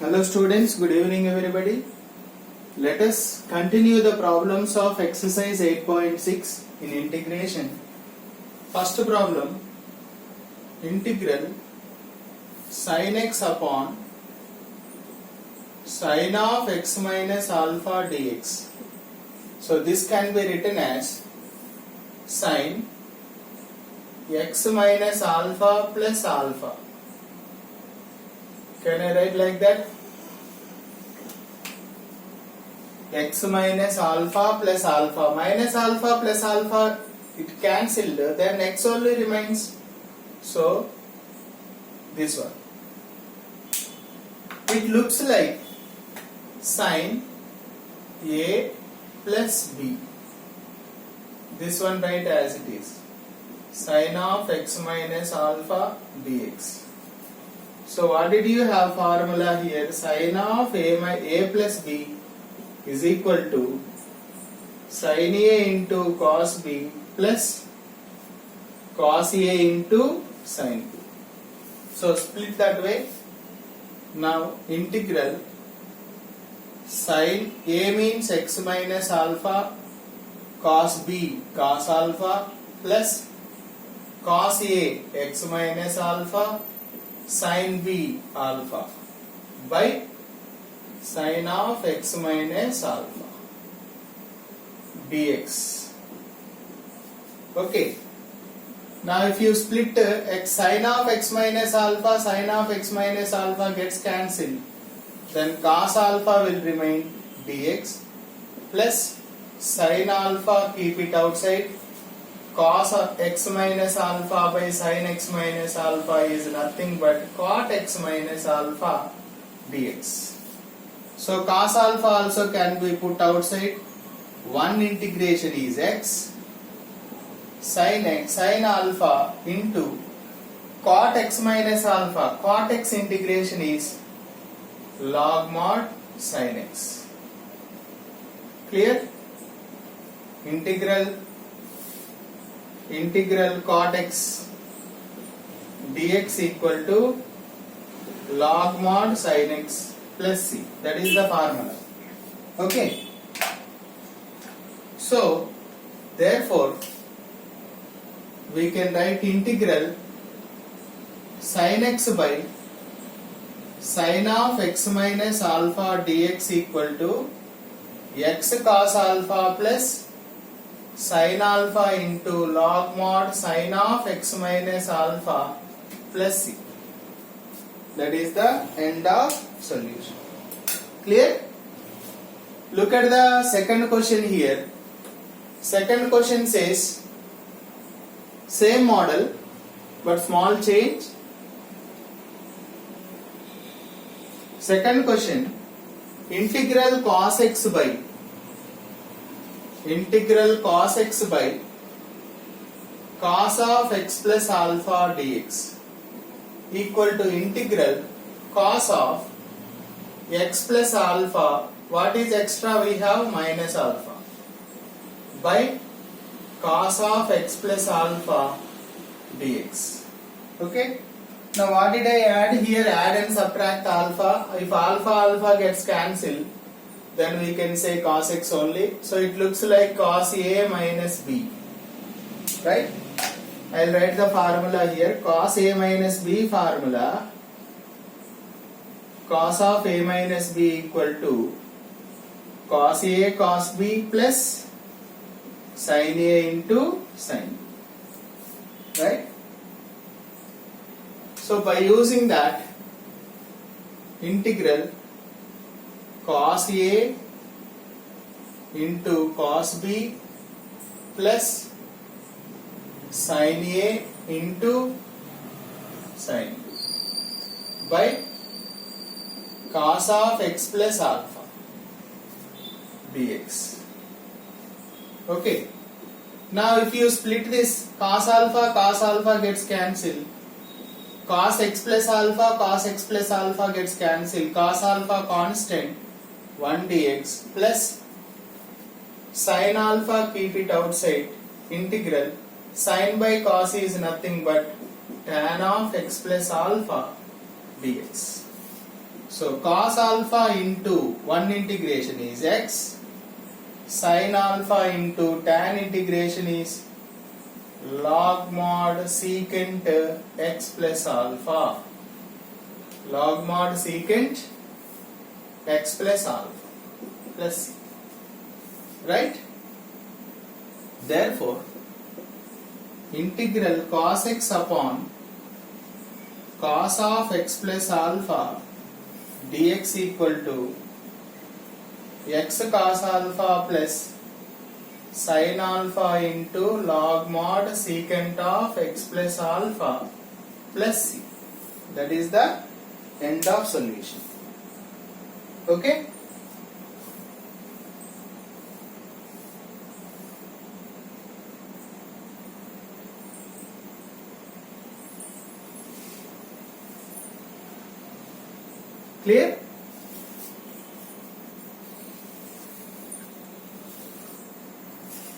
Hello students, good evening everybody. Let us continue the problems of exercise 8.6 in integration. First problem, integral sin x upon sin of x minus alpha dx. So this can be written as sin x minus alpha plus alpha. Can I write like that? X minus alpha plus alpha. Minus alpha plus alpha, it cancelled, then x only remains. So, this one. It looks like sin A plus B. This one write as it is. Sin of x minus alpha dx. So what did you have formula here? Sin of a plus b is equal to sin a into cos b plus cos a into sin b. So split that way. Now integral sin a means x minus alpha, cos b cos alpha plus cos a x minus alpha sin b alpha by sin of x minus alpha dx. Okay. Now if you split x, sin of x minus alpha, sin of x minus alpha gets cancelled, then cos alpha will remain dx plus sin alpha, keep it outside, cos of x minus alpha by sin x minus alpha is nothing but cot x minus alpha dx. So cos alpha also can be put outside. One integration is x sin alpha into cot x minus alpha. Cot x integration is log mod sin x. Clear? Integral cot x dx equal to log mod sin x plus c. That is the formula. Okay. So, therefore, we can write integral sin x by sin of x minus alpha dx equal to x cos alpha plus sin alpha into log mod sin of x minus alpha plus c. That is the end of solution. Clear? Look at the second question here. Second question says same model but small change. Second question, integral cos x by cos of x plus alpha dx equal to integral cos of x plus alpha. What is extra? We have minus alpha by cos of x plus alpha dx. Okay. Now what did I add here? Add and subtract alpha. If alpha gets cancelled, then we can say cos x only. So it looks like cos a minus b. Right? I'll write the formula here. Cos a minus b formula. Cos of a minus b equal to cos a cos b plus sin a into sin b. Right? So by using that, integral cos a into cos b plus sin a into sin b by cos of x plus alpha dx. Okay. Now if you split this, cos alpha gets cancelled. Cos x plus alpha gets cancelled. Cos alpha constant 1 dx plus sin alpha, keep it outside, integral sin by cos is nothing but tan of x plus alpha dx. So cos alpha into one integration is x, sin alpha into tan integration is log mod secant x plus alpha. Log mod secant x plus alpha plus c. Right? Therefore, integral cos x upon cos of x plus alpha dx equal to x cos alpha plus sin alpha into log mod secant of x plus alpha plus c. That is the end of solution. Okay? Clear?